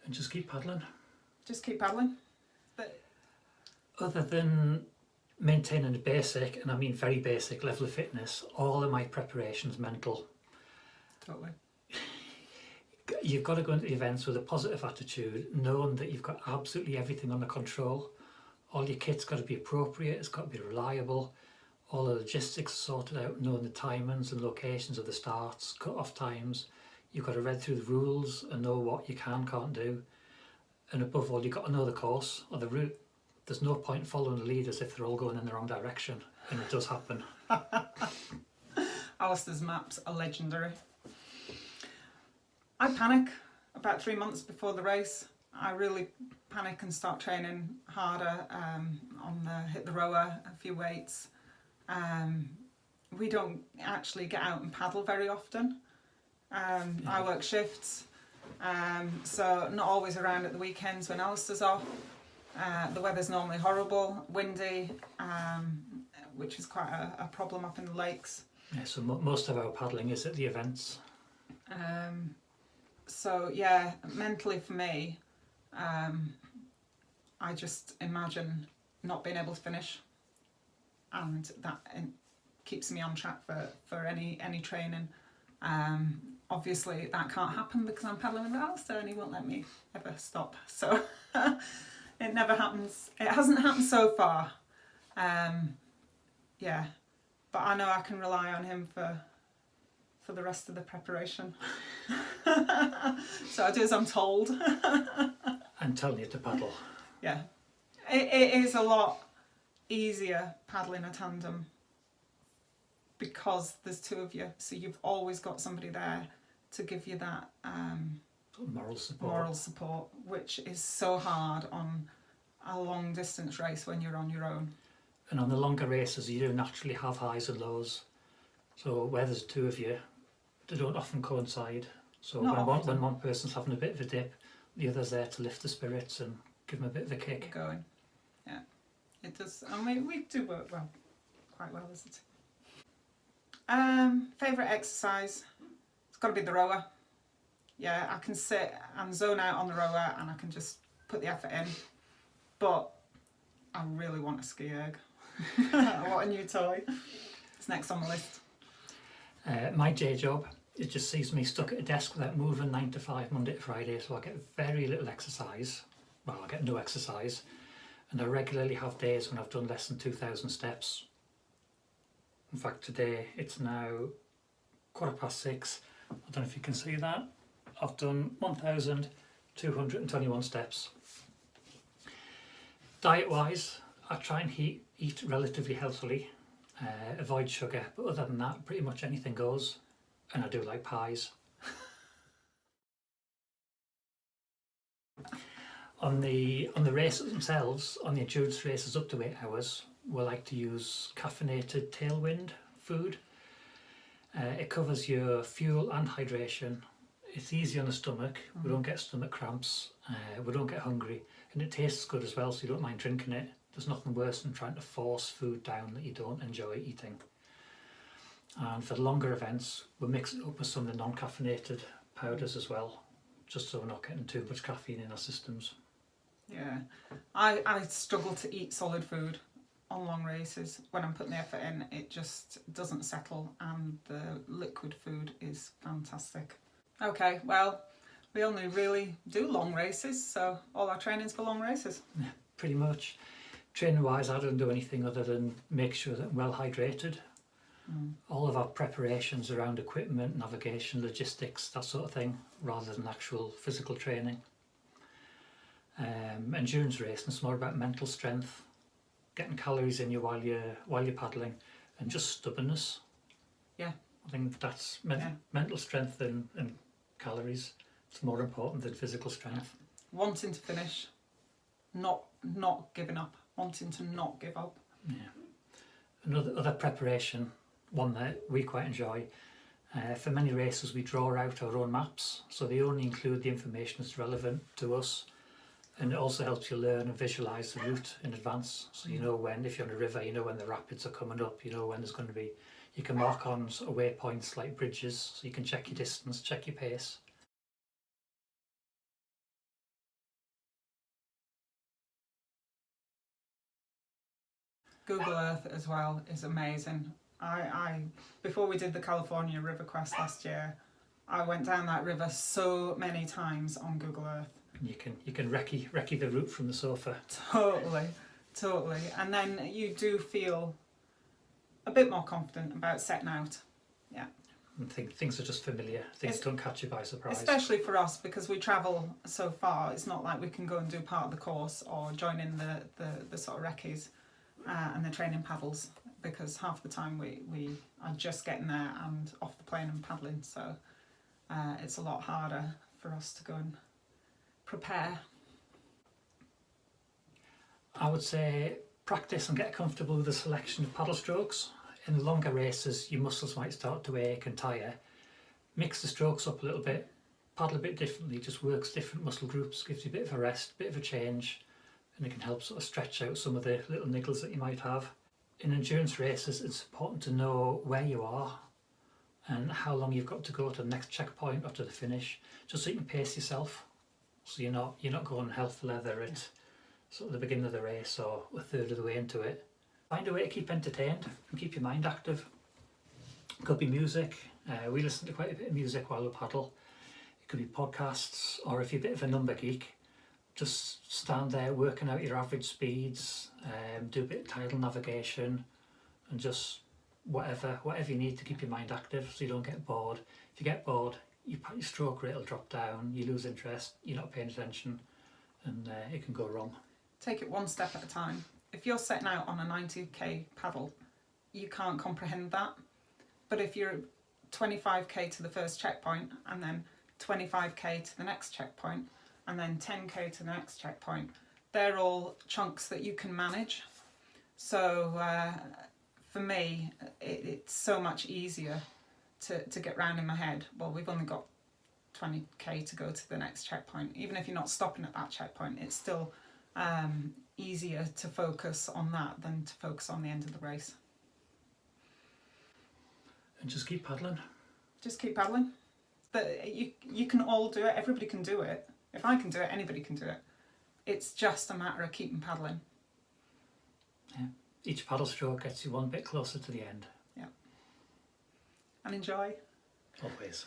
And just keep paddling. Just keep paddling. But other than maintaining a basic, and I mean very basic level of fitness, all of my preparation's mental. Totally. You've got to go into the events with a positive attitude, knowing that you've got absolutely everything under control. All your kit's got to be appropriate, it's got to be reliable, all the logistics are sorted out, knowing the timings and locations of the starts, cut-off times. You've got to read through the rules and know what you can't do. And above all, you've got to know the course or the route. There's no point following the leaders if they're all going in the wrong direction, and it does happen. Allistair's maps are legendary. I panic about 3 months before the race. I really panic and start training harder hit the rower, a few weights. We don't actually get out and paddle very often. I work shifts, so not always around at the weekends when Allistair's off. The weather's normally horrible, windy, which is quite a problem up in the lakes. Yeah, so most of our paddling is at the events. So yeah, mentally for me, I just imagine not being able to finish, and that keeps me on track for any training. Obviously that can't happen because I'm paddling with Allistair and he won't let me ever stop, so it never happens. It hasn't happened so far. Yeah, but I know I can rely on him for the rest of the preparation. So I do as I'm told. I'm telling you to paddle. Yeah, it is a lot easier paddling a tandem because there's two of you, so you've always got somebody there to give you that moral support, which is so hard on a long distance race when you're on your own. And on the longer races you do naturally have highs and lows, so where there's two of you, they don't often coincide. So when one person's having a bit of a dip, the other's there to lift the spirits and give them a bit of a kick. Going, yeah, it does. And we do work well, quite well as a team. Favourite exercise? It's got to be the rower. Yeah, I can sit and zone out on the rower and I can just put the effort in. But I really want a ski erg. I want a new toy. It's next on the list. My day job, it just sees me stuck at a desk without moving 9 to 5 Monday to Friday, so I get very little exercise. Well, I get no exercise, and I regularly have days when I've done less than 2,000 steps. In fact, today it's now 6:15. I don't know if you can see that. I've done 1,221 steps. Diet wise, I try and eat relatively healthily, avoid sugar, but other than that pretty much anything goes, and I do like pies. On the races themselves, on the endurance races up to 8 hours, we like to use caffeinated tailwind food. It covers your fuel and hydration. It's easy on the stomach, we don't get stomach cramps, we don't get hungry, and it tastes good as well, so you don't mind drinking it. There's nothing worse than trying to force food down that you don't enjoy eating. And for the longer events, we mix it up with some of the non-caffeinated powders as well, just so we're not getting too much caffeine in our systems. Yeah, I struggle to eat solid food on long races. When I'm putting the effort in, it just doesn't settle, and the liquid food is fantastic. Okay, well, we only really do long races, so all our training's for long races. Yeah, pretty much. Training wise, I don't do anything other than make sure that I'm well hydrated. All of our preparations around equipment, navigation, logistics, that sort of thing, rather than actual physical training. Endurance racing is more about mental strength, getting calories in you while you're paddling, and just stubbornness. Yeah, I think that's mental strength and calories. It's more important than physical strength. Wanting to finish, not giving up, wanting to not give up. Yeah. Another preparation, one that we quite enjoy. For many races we draw out our own maps, so they only include the information that's relevant to us, and it also helps you learn and visualise the route in advance, so you know when, if you're on a river, you know when the rapids are coming up, you know when there's going to be, you can mark on sort of waypoints like bridges, so you can check your distance, check your pace. Google Earth as well is amazing. I before we did the California River Quest last year, I went down that river so many times on Google Earth. You can recce the route from the sofa. Totally. And then you do feel a bit more confident about setting out. Yeah. And things are just familiar. Things don't catch you by surprise. Especially for us, because we travel so far. It's not like we can go and do part of the course or join in the sort of recce's and the training paddles, because half the time we are just getting there and off the plane and paddling. So it's a lot harder for us to go and prepare. I would say practice and get comfortable with the selection of paddle strokes. In the longer races, your muscles might start to ache and tire. Mix the strokes up a little bit, paddle a bit differently, just works different muscle groups, gives you a bit of a rest, a bit of a change, and it can help sort of stretch out some of the little niggles that you might have. In endurance races, it's important to know where you are and how long you've got to go to the next checkpoint or to the finish, just so you can pace yourself. So you're not going hell for leather at sort of the beginning of the race or a third of the way into it. Find a way to keep entertained and keep your mind active. It could be music. We listen to quite a bit of music while we paddle. It could be podcasts, or if you're a bit of a number geek, just stand there working out your average speeds, do a bit of tidal navigation, and just whatever you need to keep your mind active so you don't get bored. If you get bored, your stroke rate will drop down, you lose interest, you're not paying attention, and it can go wrong. Take it one step at a time. If you're setting out on a 90k paddle, you can't comprehend that. But if you're 25k to the first checkpoint, and then 25k to the next checkpoint, and then 10k to the next checkpoint, they're all chunks that you can manage. So for me, it's so much easier to get round in my head. Well, we've only got 20k to go to the next checkpoint. Even if you're not stopping at that checkpoint, it's still easier to focus on that than to focus on the end of the race. And just keep paddling. Just keep paddling. You can all do it. Everybody can do it. If I can do it, anybody can do it. It's just a matter of keeping paddling. Yeah. Each paddle stroke gets you one bit closer to the end. Yeah. And enjoy. Always.